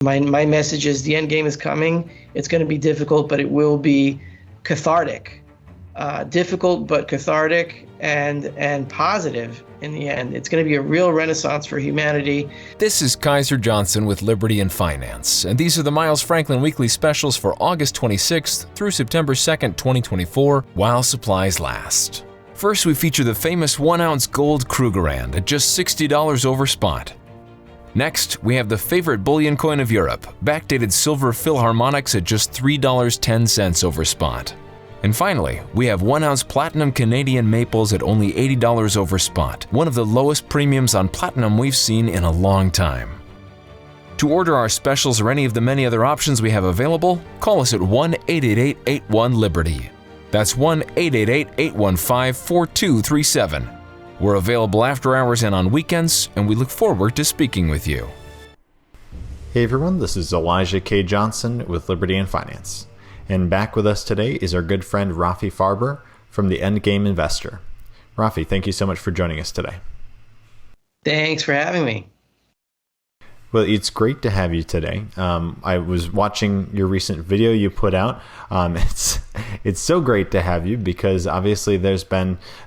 My message is the end game is coming. It's going to be difficult, but it will be cathartic. Difficult but cathartic and positive in the end. It's going to be a real renaissance for humanity. This is Kaiser Johnson with Liberty and Finance, and these are the Miles Franklin Weekly Specials for August 26th through September 2nd, 2024, while supplies last. First, we feature the famous 1-ounce gold Krugerrand at just $60 over spot. Next, we have the favorite bullion coin of Europe, backdated Silver Philharmonics at just $3.10 over spot. And finally, we have 1-ounce platinum Canadian maples at only $80 over spot, one of the lowest premiums on platinum we've seen in a long time. To order our specials or any of the many other options we have available, call us at 1-888-81-LIBERTY. That's 1-888-815-4237. We're available after hours and on weekends, and we look forward to speaking with you. Hey everyone, this is Elijah K. Johnson with Liberty and Finance. And back with us today is our good friend Rafi Farber from the Endgame Investor. Rafi, thank you so much for joining us today. Thanks for having me. Well, it's great to have you today. I was watching your recent video you put out. It's so great to have you because obviously the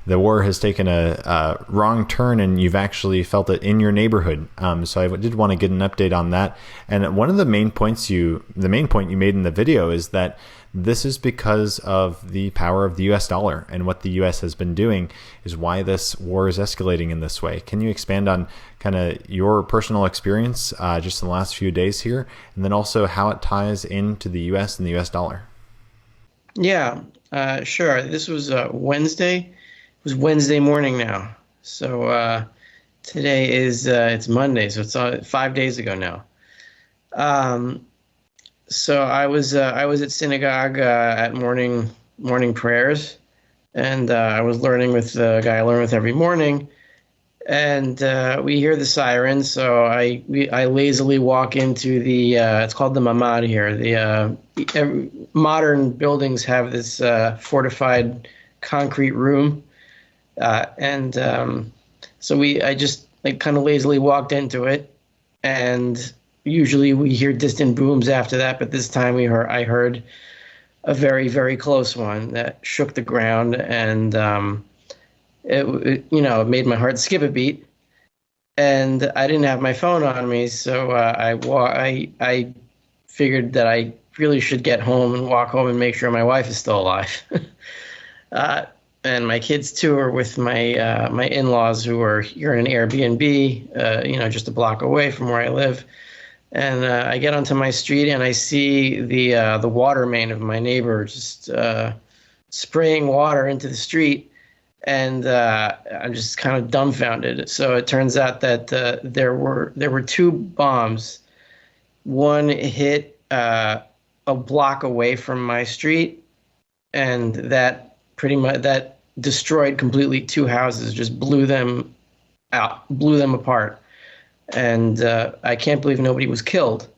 war has taken a wrong turn and you've actually felt it in your neighborhood. So I did want to get an update on that. And one of the main point you made in the video is that this is because of the power of the US dollar, and what the US has been doing is why this war is escalating in this way. Can you expand on kind of your personal experience just in the last few days here, and then also how it ties into the US and the US dollar? Yeah, sure. This was Wednesday. It was Wednesday morning now. So today is it's Monday, so it's 5 days ago now. So I was at synagogue at morning prayers, and I was learning with the guy I learn with every morning, and we hear the sirens. So I lazily walk into the it's called the mamad here. The modern buildings have this fortified concrete room, and so I just kind of lazily walked into it, and usually we hear distant booms after that, but this time I heard a very, very close one that shook the ground, and it made my heart skip a beat. And I didn't have my phone on me, so I figured that I really should get home and walk home and make sure my wife is still alive. And my kids too are with my in-laws who are here in an Airbnb, just a block away from where I live. And I get onto my street and I see the water main of my neighbor just spraying water into the street, and I'm just kind of dumbfounded. So it turns out that there were two bombs. One hit a block away from my street, and that destroyed completely two houses, just blew them apart. And I can't believe nobody was killed.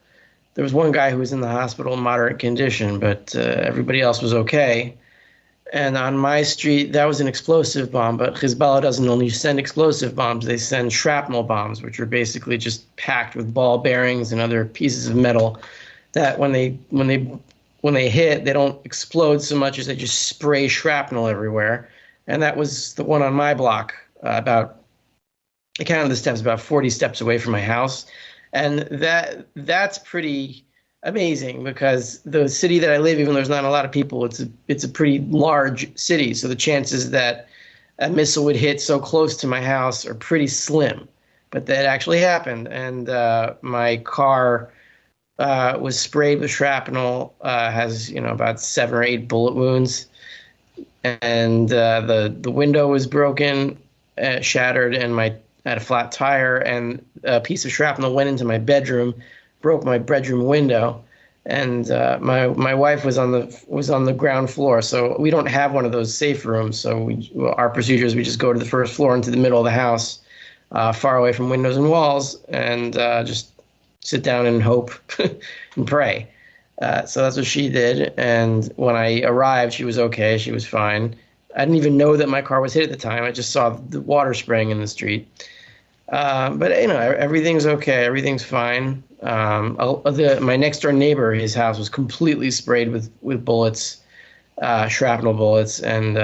There was one guy who was in the hospital in moderate condition, but everybody else was okay. And on my street, that was an explosive bomb, but Hezbollah doesn't only send explosive bombs, they send shrapnel bombs, which are basically just packed with ball bearings and other pieces of metal that when they hit, they don't explode so much as they just spray shrapnel everywhere. And that was the one on my block, I counted the steps, about 40 steps away from my house. And that's pretty amazing because the city that I live, even though there's not a lot of people, it's a pretty large city. So the chances that a missile would hit so close to my house are pretty slim. But that actually happened. And my car was sprayed with shrapnel, has about 7 or 8 bullet wounds. And the window was broken, shattered, and I had a flat tire, and a piece of shrapnel went into my bedroom, broke my bedroom window, and my wife was on the ground floor. So we don't have one of those safe rooms. So our procedure is we just go to the first floor into the middle of the house, far away from windows and walls, and just sit down and hope and pray. So that's what she did. And when I arrived, she was okay. She was fine. I didn't even know that my car was hit at the time. I just saw the water spraying in the street. But everything's okay. Everything's fine. My next door neighbor, his house was completely sprayed with bullets, shrapnel bullets, and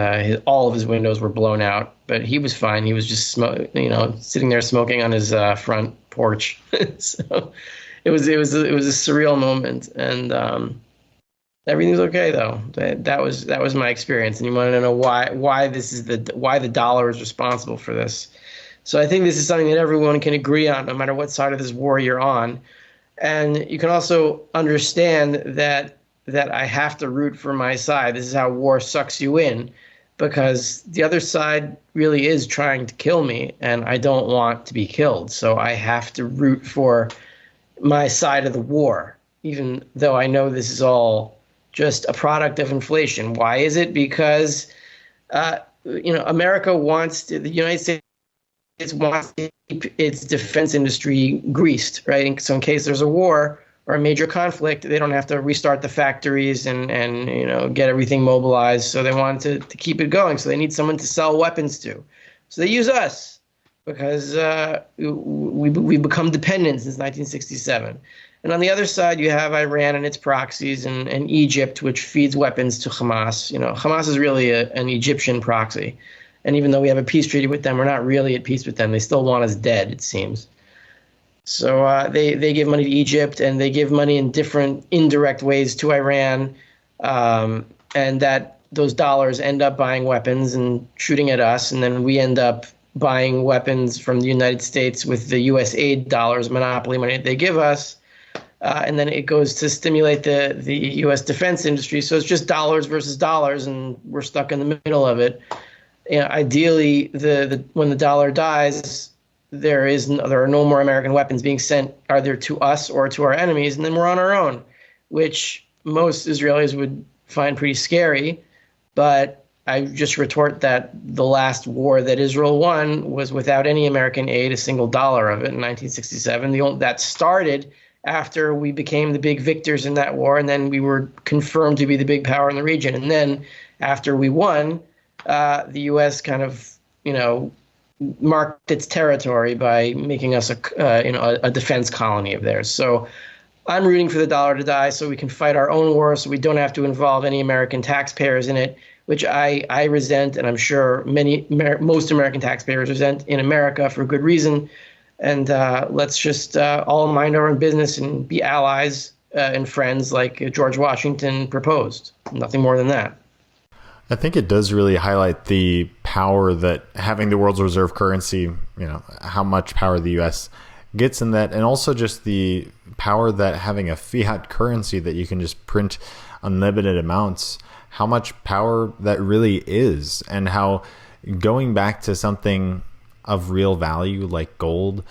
all of his windows were blown out. But he was fine. He was just sitting there smoking on his front porch. So it was a surreal moment, and everything's okay though. That was my experience. And you want to know why the dollar is responsible for this. So I think this is something that everyone can agree on, no matter what side of this war you're on. And you can also understand that I have to root for my side. This is how war sucks you in, because the other side really is trying to kill me, and I don't want to be killed. So I have to root for my side of the war, even though I know this is all just a product of inflation. Why is it? Because America wants the United States wants to keep its defense industry greased, right? And so in case there's a war or a major conflict, they don't have to restart the factories and get everything mobilized. So they want to keep it going. So they need someone to sell weapons to. So they use us because we've become dependent since 1967. And on the other side, you have Iran and its proxies and Egypt, which feeds weapons to Hamas. Hamas is really an Egyptian proxy. And even though we have a peace treaty with them, we're not really at peace with them. They still want us dead, it seems. So they give money to Egypt, and they give money in different indirect ways to Iran, and that those dollars end up buying weapons and shooting at us, and then we end up buying weapons from the United States with the U.S. aid dollars, monopoly money that they give us, and then it goes to stimulate the U.S. defense industry. So it's just dollars versus dollars, and we're stuck in the middle of it. Ideally, when the dollar dies, there are no more American weapons being sent either to us or to our enemies, and then we're on our own, which most Israelis would find pretty scary. But I just retort that the last war that Israel won was without any American aid, a single dollar of it in 1967. That started after we became the big victors in that war, and then we were confirmed to be the big power in the region. And then after we won, the U.S. kind of, marked its territory by making us a defense colony of theirs. So I'm rooting for the dollar to die so we can fight our own war, so we don't have to involve any American taxpayers in it, which I resent, and I'm sure most American taxpayers resent in America for good reason. And let's just all mind our own business and be allies and friends like George Washington proposed. Nothing more than that. I think it does really highlight the power that having the world's reserve currency, how much power the U.S. gets in that, and also just the power that having a fiat currency that you can just print unlimited amounts, how much power that really is, and how going back to something of real value like gold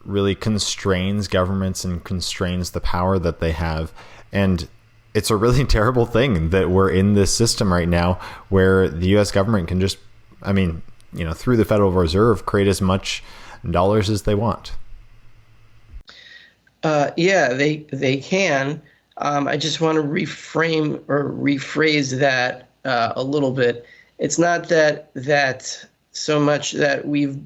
really constrains governments and constrains the power that they have. And it's a really terrible thing that we're in this system right now where the U.S. government can just, through the Federal Reserve, create as much dollars as they want. Yeah, they can. I just want to reframe or rephrase that a little bit. It's not that so much that we've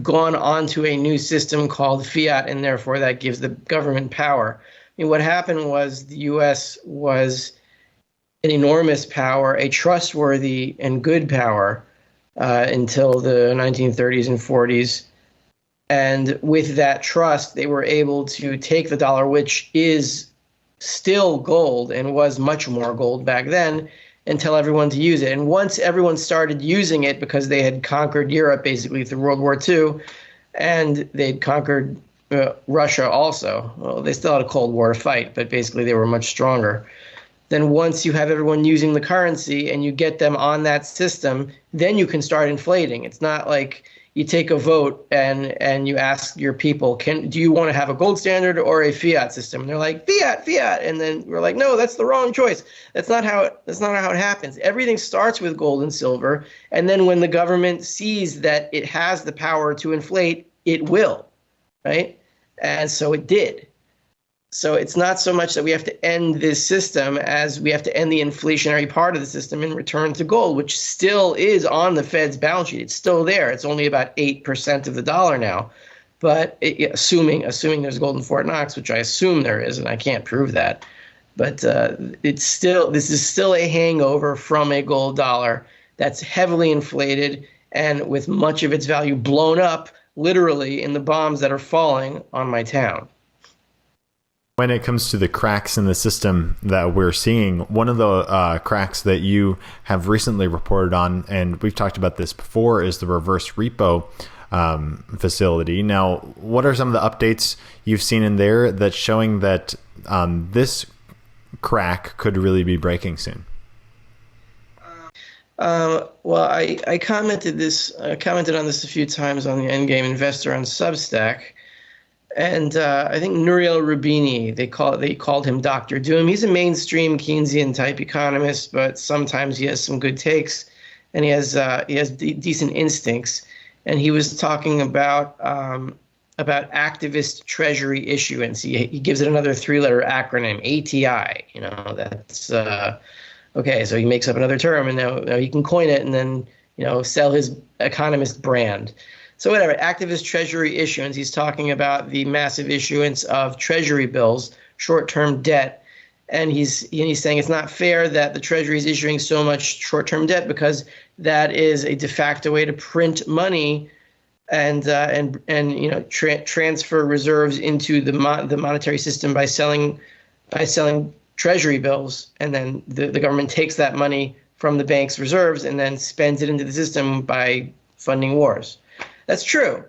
gone onto a new system called fiat, and therefore that gives the government power. What happened was the U.S. was an enormous power, a trustworthy and good power until the 1930s and 40s. And with that trust, they were able to take the dollar, which is still gold and was much more gold back then, and tell everyone to use it. And once everyone started using it, because they had conquered Europe basically through World War II, and they'd conquered Russia also. Well, they still had a Cold War to fight, but basically they were much stronger. Then once you have everyone using the currency and you get them on that system, then you can start inflating. It's not like you take a vote and you ask your people, do you want to have a gold standard or a fiat system? And they're like, fiat. And then we're like, no, that's the wrong choice. That's not how it happens. Everything starts with gold and silver. And then when the government sees that it has the power to inflate, it will, right? And so it did. So it's not so much that we have to end this system as we have to end the inflationary part of the system and return to gold, which still is on the Fed's balance sheet. It's still there. It's only about 8% of the dollar now. But assuming there's gold in Fort Knox, which I assume there is, and I can't prove that, but this is still a hangover from a gold dollar that's heavily inflated and with much of its value blown up, literally, in the bombs that are falling on my town. When it comes to the cracks in the system that we're seeing, one of the cracks that you have recently reported on, and we've talked about this before, is the reverse repo facility. Now, what are some of the updates you've seen in there that's showing that this crack could really be breaking soon? Well, I commented on this a few times on the Endgame Investor on Substack. And I think Nouriel Roubini, they called him Dr. Doom. He's a mainstream Keynesian type economist, but sometimes he has some good takes, and he has decent instincts. And he was talking about activist treasury issuance. He gives it another 3-letter acronym, ATI. That's okay. So he makes up another term, and now he can coin it and then sell his economist brand. So whatever, activist treasury issuance, he's talking about the massive issuance of treasury bills, short-term debt. And he's saying it's not fair that the treasury is issuing so much short-term debt because that is a de facto way to print money and transfer reserves into the monetary system by selling treasury bills. And then the government takes that money from the bank's reserves and then spends it into the system by funding wars. That's true.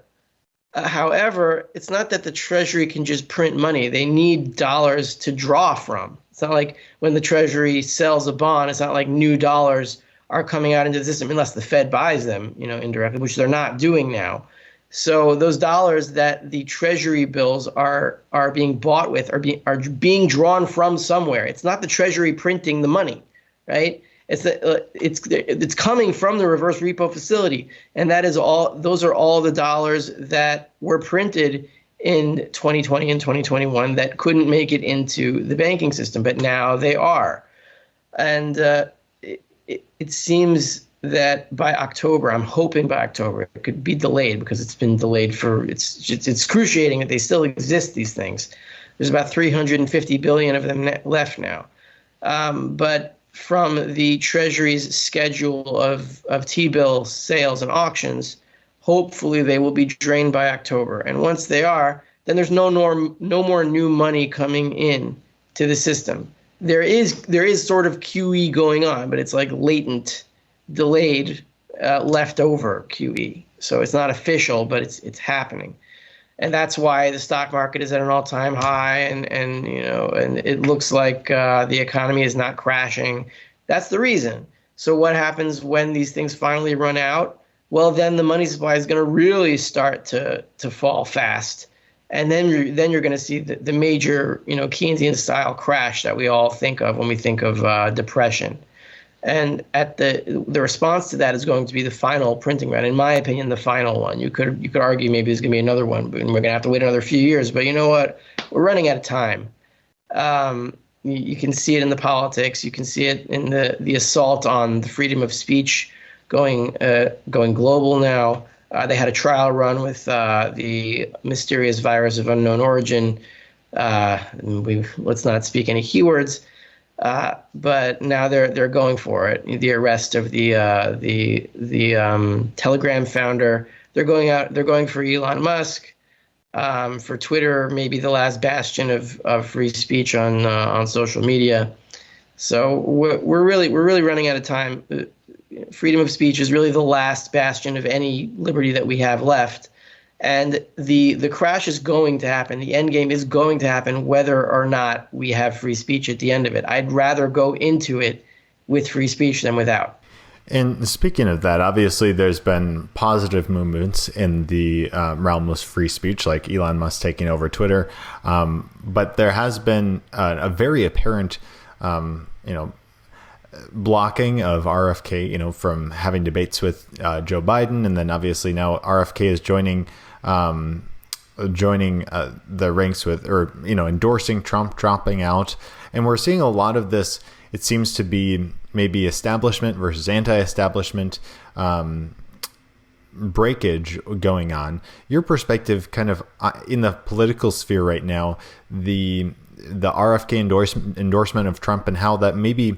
However, it's not that the Treasury can just print money. They need dollars to draw from. It's not like when the Treasury sells a bond, it's not like new dollars are coming out into the system unless the Fed buys them, indirectly, which they're not doing now. So those dollars that the Treasury bills are being bought with are being drawn from somewhere. It's not the Treasury printing the money, right? It's coming from the reverse repo facility, and that is all. Those are all the dollars that were printed in 2020 and 2021 that couldn't make it into the banking system, but now they are. And it seems that by October, I'm hoping by October, it could be delayed because it's been delayed it's excruciating that they still exist, these things. There's about 350 billion of them left now, but from the Treasury's schedule of T-bill sales and auctions, hopefully they will be drained by October. And once they are, then there's no more new money coming in to the system. There is sort of QE going on, but it's like latent, delayed, leftover QE. So it's not official, but it's happening. And that's why the stock market is at an all-time high, and it looks like the economy is not crashing. That's the reason. So what happens when these things finally run out? Well, then the money supply is going to really start to fall fast, and then you're going to see the major Keynesian-style crash that we all think of when we think of depression. And at the response to that is going to be the final printing run. In my opinion, the final one. You could argue maybe there's going to be another one, but we're going to have to wait another few years. But you know what? We're running out of time. You can see it in the politics. You can see it in the assault on the freedom of speech going global now. They had a trial run with the mysterious virus of unknown origin. Let's not speak any keywords. But now they're going for it. The arrest of the Telegram founder. They're going for Elon Musk, for Twitter, maybe the last bastion of free speech on social media. So we're really running out of time. Freedom of speech is really the last bastion of any liberty that we have left. And the crash is going to happen. The end game is going to happen whether or not we have free speech at the end of it. I'd rather go into it with free speech than without. And speaking of that, obviously there's been positive movements in the realm of free speech, like Elon Musk taking over Twitter. But there has been a very apparent, blocking of RFK, from having debates with Joe Biden. And then obviously now RFK is joining the ranks with, endorsing Trump dropping out. And we're seeing a lot of this. It seems to be maybe establishment versus anti-establishment breakage going on. Your perspective, kind of in the political sphere right now, the RFK endorsement of Trump, and how that maybe,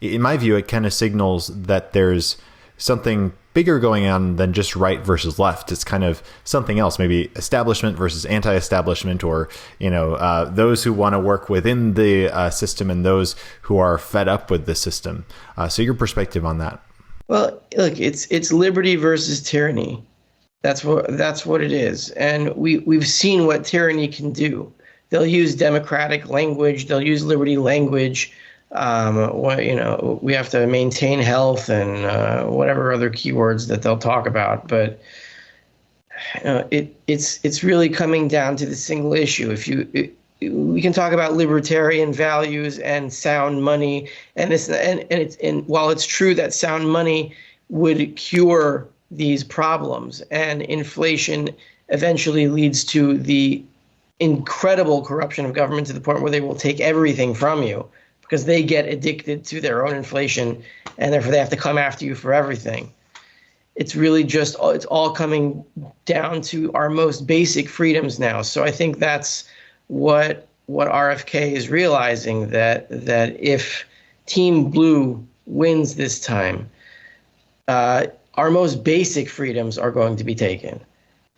in my view, it kind of signals that there's something bigger going on than just right versus left. It's kind of something else, maybe establishment versus anti-establishment, or those who want to work within the system and those who are fed up with the system. So your perspective on that? Well, look, it's liberty versus tyranny. That's what it is, and we've seen what tyranny can do. They'll use democratic language. They'll use liberty language. We have to maintain health and whatever other keywords that they'll talk about. But it's really coming down to the single issue. We can talk about libertarian values and sound money, and while it's true that sound money would cure these problems, and inflation eventually leads to the incredible corruption of government to the point where they will take everything from you, because they get addicted to their own inflation, and therefore they have to come after you for everything. It's really it's all coming down to our most basic freedoms now. So I think that's what RFK is realizing, that if Team Blue wins this time, our most basic freedoms are going to be taken.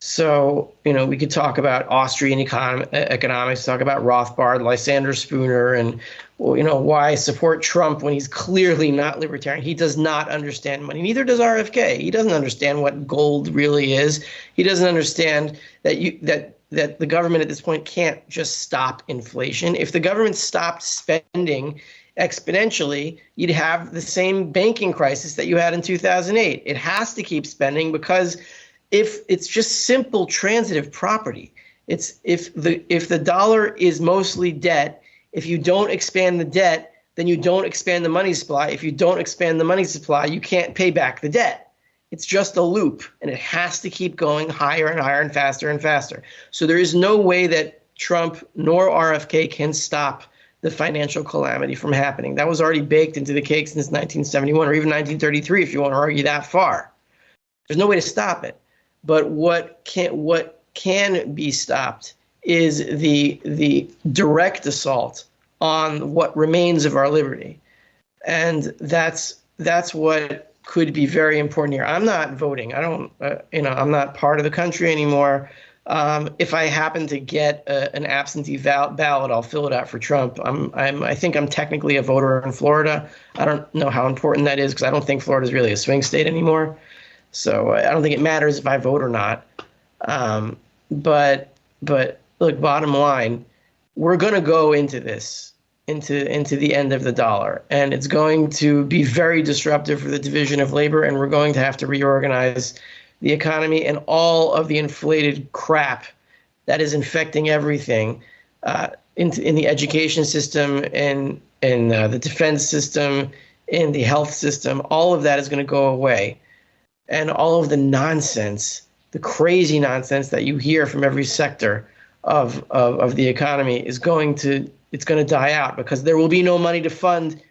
So, we could talk about Austrian economics, talk about Rothbard, Lysander Spooner, and, why support Trump when he's clearly not libertarian. He does not understand money. Neither does RFK. He doesn't understand what gold really is. He doesn't understand that the government at this point can't just stop inflation. If the government stopped spending exponentially, you'd have the same banking crisis that you had in 2008. It has to keep spending, because if it's just simple transitive property, if the dollar is mostly debt, if you don't expand the debt, then you don't expand the money supply. If you don't expand the money supply, you can't pay back the debt. It's just a loop, and it has to keep going higher and higher and faster and faster. So there is no way that Trump nor RFK can stop the financial calamity from happening. That was already baked into the cake since 1971 or even 1933, if you want to argue that far. There's no way to stop it. But what can be stopped is the direct assault on what remains of our liberty, and that's what could be very important here. I'm not voting. I don't. I'm not part of the country anymore. If I happen to get an absentee ballot, I'll fill it out for Trump. I think I'm technically a voter in Florida. I don't know how important that is, because I don't think Florida is really a swing state anymore. So I don't think it matters if I vote or not. But look, bottom line, we're going to go into this, into the end of the dollar, and it's going to be very disruptive for the division of labor, and we're going to have to reorganize the economy and all of the inflated crap that is infecting everything in the education system, in the defense system, in the health system. All of that is going to go away. And all of the nonsense, the crazy nonsense that you hear from every sector of the economy it's going to die out, because there will be no money to fund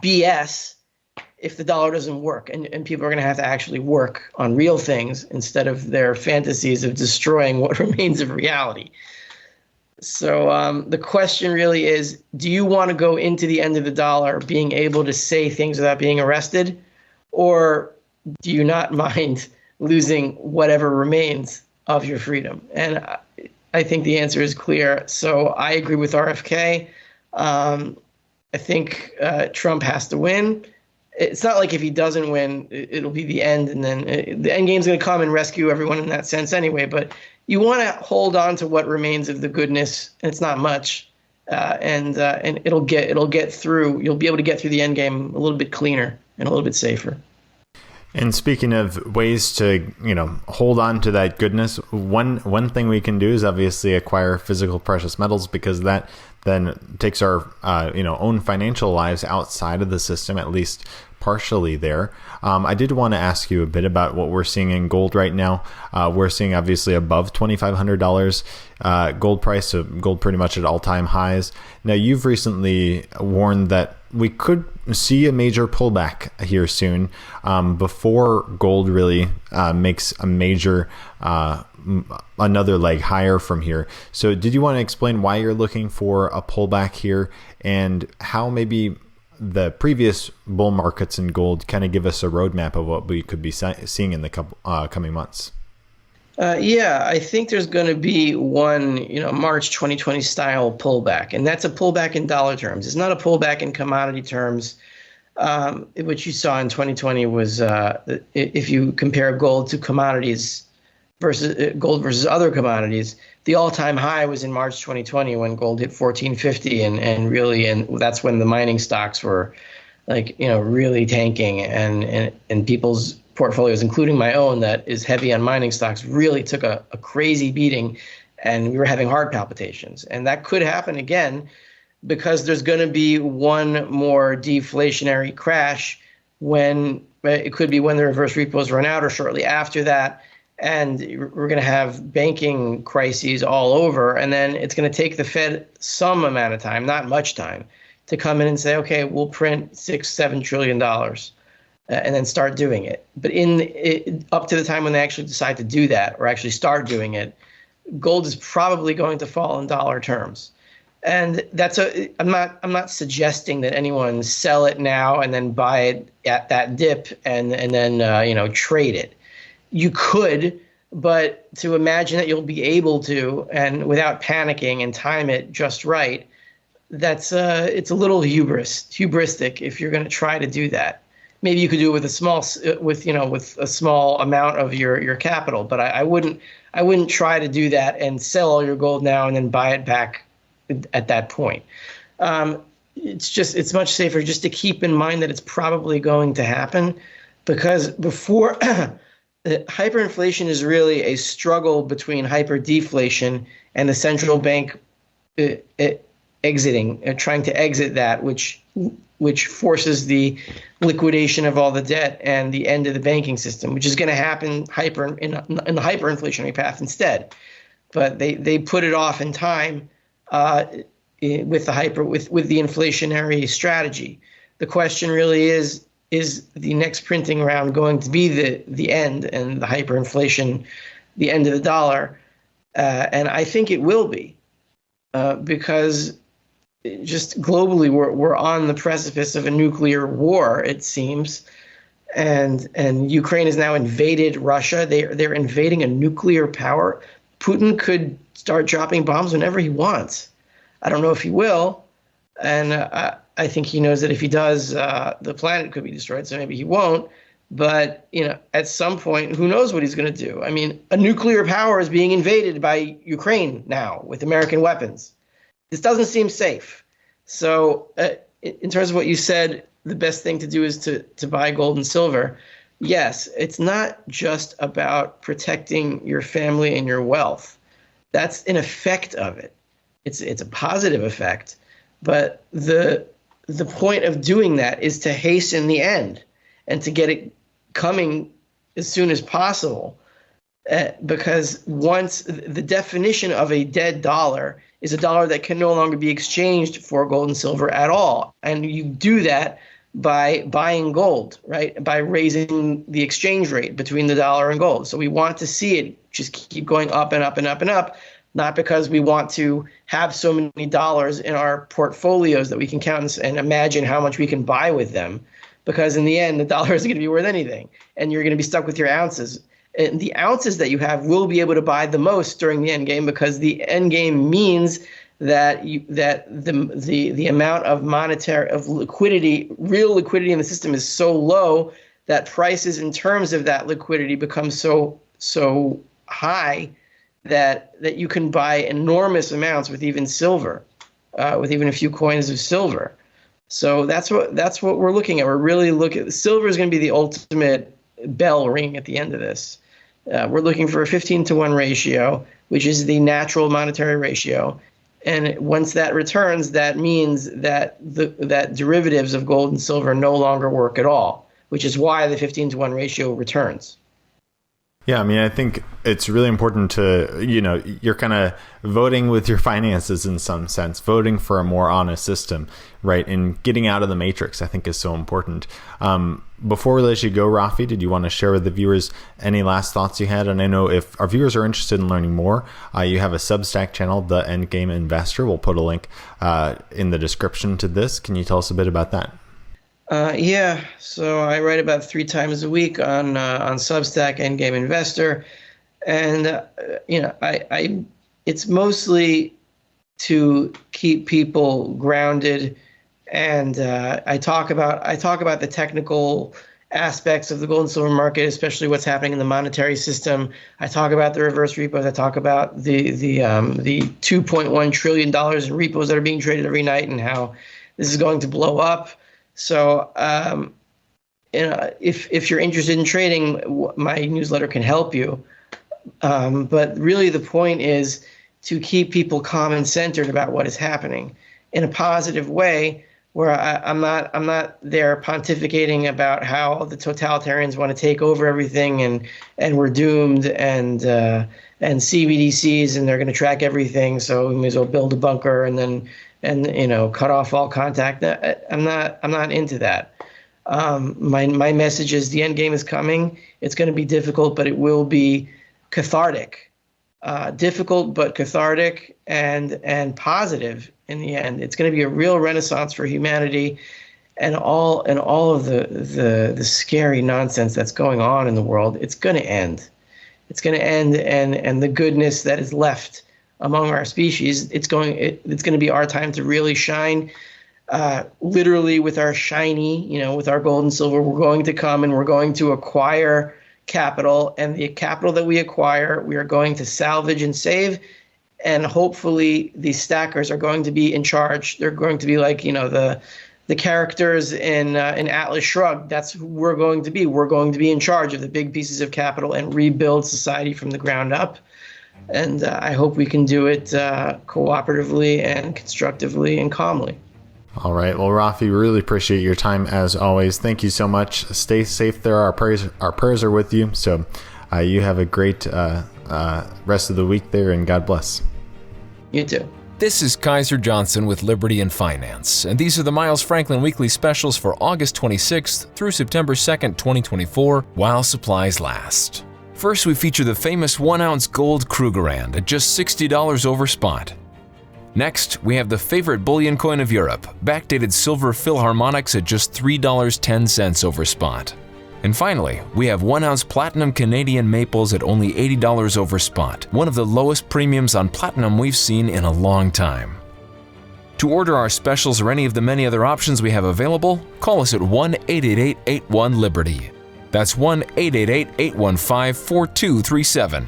BS if the dollar doesn't work. And people are going to have to actually work on real things instead of their fantasies of destroying what remains of reality. So the question really is, do you want to go into the end of the dollar being able to say things without being arrested? Or do you not mind losing whatever remains of your freedom? And I think the answer is clear. So I agree with RFK. I think Trump has to win. It's not like if he doesn't win, it'll be the end, and then the end game's going to come and rescue everyone in that sense anyway. But you want to hold on to what remains of the goodness, and it's not much, and it'll get through. You'll be able to get through the end game a little bit cleaner and a little bit safer. And speaking of ways to, hold on to that goodness, one thing we can do is obviously acquire physical precious metals, because that then takes our, own financial lives outside of the system, at least partially there. I did want to ask you a bit about what we're seeing in gold right now. We're seeing obviously above $2,500 gold price, so gold pretty much at all-time highs. Now, you've recently warned that we could see a major pullback here soon before gold really makes a major another leg higher from here. So did you want to explain why you're looking for a pullback here, and how maybe the previous bull markets in gold kind of give us a roadmap of what we could be seeing in the coming months? Yeah, I think there's going to be one, March 2020 style pullback, and that's a pullback in dollar terms. It's not a pullback in commodity terms, which you saw in 2020 was if you compare gold to commodities versus gold versus other commodities, the all-time high was in March 2020 when gold hit 1450, and that's when the mining stocks were really tanking, and people's portfolios, including my own that is heavy on mining stocks, really took a crazy beating, and we were having heart palpitations. And that could happen again because there's going to be one more deflationary crash when it could be when the reverse repos run out or shortly after that. And we're going to have banking crises all over. And then it's going to take the Fed some amount of time, not much time, to come in and say, okay, we'll print $6-7 trillion. And then start doing it. But up to the time when they actually decide to do that or actually start doing it, gold is probably going to fall in dollar terms. And I'm not suggesting that anyone sell it now and then buy it at that dip and then trade it. You could, but to imagine that you'll be able to and without panicking and time it just right, it's a little hubristic if you're going to try to do that. Maybe you could do it with a small amount of your capital, but I wouldn't try to do that and sell all your gold now and then buy it back at that point. It's much safer just to keep in mind that it's probably going to happen, because before hyperinflation is really a struggle between hyperdeflation and the central bank trying to exit that, which forces the liquidation of all the debt and the end of the banking system, which is going to happen in the hyperinflationary path instead. But they put it off in time with the inflationary strategy. The question really is the next printing round going to be the end and the hyperinflation, the end of the dollar? And I think it will be, because just globally, we're on the precipice of a nuclear war, it seems, and Ukraine has now invaded Russia. They're invading a nuclear power. Putin could start dropping bombs whenever he wants. I don't know if he will, and I think he knows that if he does, the planet could be destroyed. So maybe he won't. But at some point, who knows what he's going to do? I mean, a nuclear power is being invaded by Ukraine now with American weapons. This doesn't seem safe. So in terms of what you said, the best thing to do is to buy gold and silver. Yes, it's not just about protecting your family and your wealth. That's an effect of it. It's a positive effect. But the point of doing that is to hasten the end and to get it coming as soon as possible. Because once the definition of a dead dollar is a dollar that can no longer be exchanged for gold and silver at all. And you do that by buying gold, right? By raising the exchange rate between the dollar and gold. So we want to see it just keep going up and up and up and up, not because we want to have so many dollars in our portfolios that we can count and imagine how much we can buy with them, because in the end, the dollar isn't going to be worth anything, and you're going to be stuck with your ounces. And the ounces that you have will be able to buy the most during the end game, because the end game means that the amount of liquidity, real liquidity in the system is so low that prices in terms of that liquidity become so high that you can buy enormous amounts with even silver, with even a few coins of silver. So that's what we're looking at. We're really looking. Silver is going to be the ultimate bell ring at the end of this. We're looking for a 15-to-1 ratio, which is the natural monetary ratio. And once that returns, that means that that derivatives of gold and silver no longer work at all, which is why the 15-to-1 ratio returns. Yeah, I mean, I think it's really important to, you're kind of voting with your finances in some sense, voting for a more honest system, right? And getting out of the matrix, I think, is so important. Before we let you go, Rafi, did you want to share with the viewers any last thoughts you had? And I know if our viewers are interested in learning more, you have a Substack channel, The Endgame Investor. We'll put a link in the description to this. Can you tell us a bit about that? Yeah, so I write about 3 times a week on Substack, Endgame Investor, and I it's mostly to keep people grounded, and I talk about the technical aspects of the gold and silver market, especially what's happening in the monetary system. I talk about the reverse repos. I talk about the $2.1 trillion in repos that are being traded every night and how this is going to blow up. So, if you're interested in trading, my newsletter can help you. But really, the point is to keep people calm and centered about what is happening in a positive way, where I'm not there pontificating about how the totalitarians want to take over everything and we're doomed and CBDCs and they're going to track everything. So we may as well build a bunker and cut off all contact. I'm not into that. My message is the end game is coming. It's going to be difficult, but it will be cathartic. Difficult but cathartic and positive in the end. It's going to be a real renaissance for humanity, and all of the scary nonsense that's going on in the world. It's going to end. It's going to end, and the goodness that is left among our species, it's going to be our time to really shine, literally with our shiny, with our gold and silver. We're going to come and we're going to acquire capital, and the capital that we acquire, we are going to salvage and save, and hopefully the stackers are going to be in charge. They're going to be like, the characters in Atlas Shrugged. That's who we're going to be. We're going to be in charge of the big pieces of capital and rebuild society from the ground up. And I hope we can do it cooperatively and constructively and calmly. All right. Well, Rafi, really appreciate your time as always. Thank you so much. Stay safe there. Our prayers are with you. So you have a great rest of the week there, and God bless. You too. This is Kaiser Johnson with Liberty and Finance, and these are the Miles Franklin Weekly Specials for August 26th through September 2nd, 2024, while supplies last. First, we feature the famous 1-ounce gold Krugerrand at just $60 over spot. Next, we have the favorite bullion coin of Europe, backdated Silver Philharmonics at just $3.10 over spot. And finally, we have 1-ounce platinum Canadian maples at only $80 over spot, one of the lowest premiums on platinum we've seen in a long time. To order our specials or any of the many other options we have available, call us at 1-888-81-LIBERTY. That's 1-888-815-4237.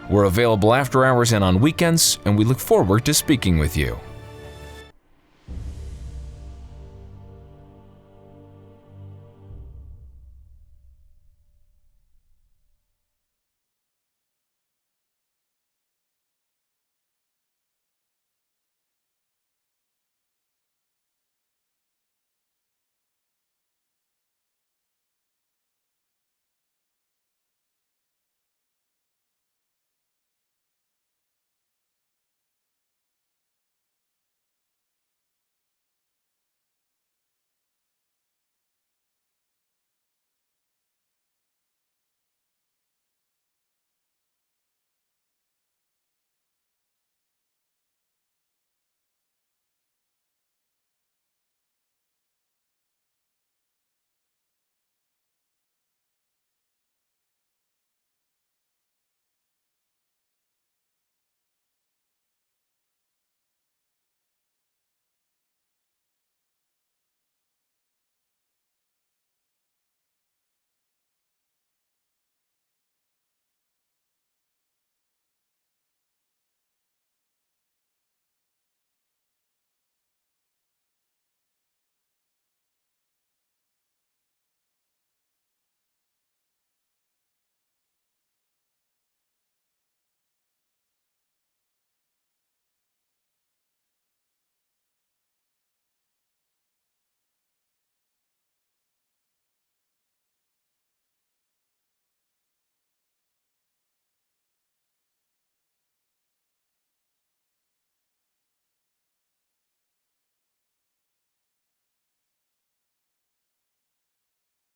We're available after hours and on weekends, and we look forward to speaking with you.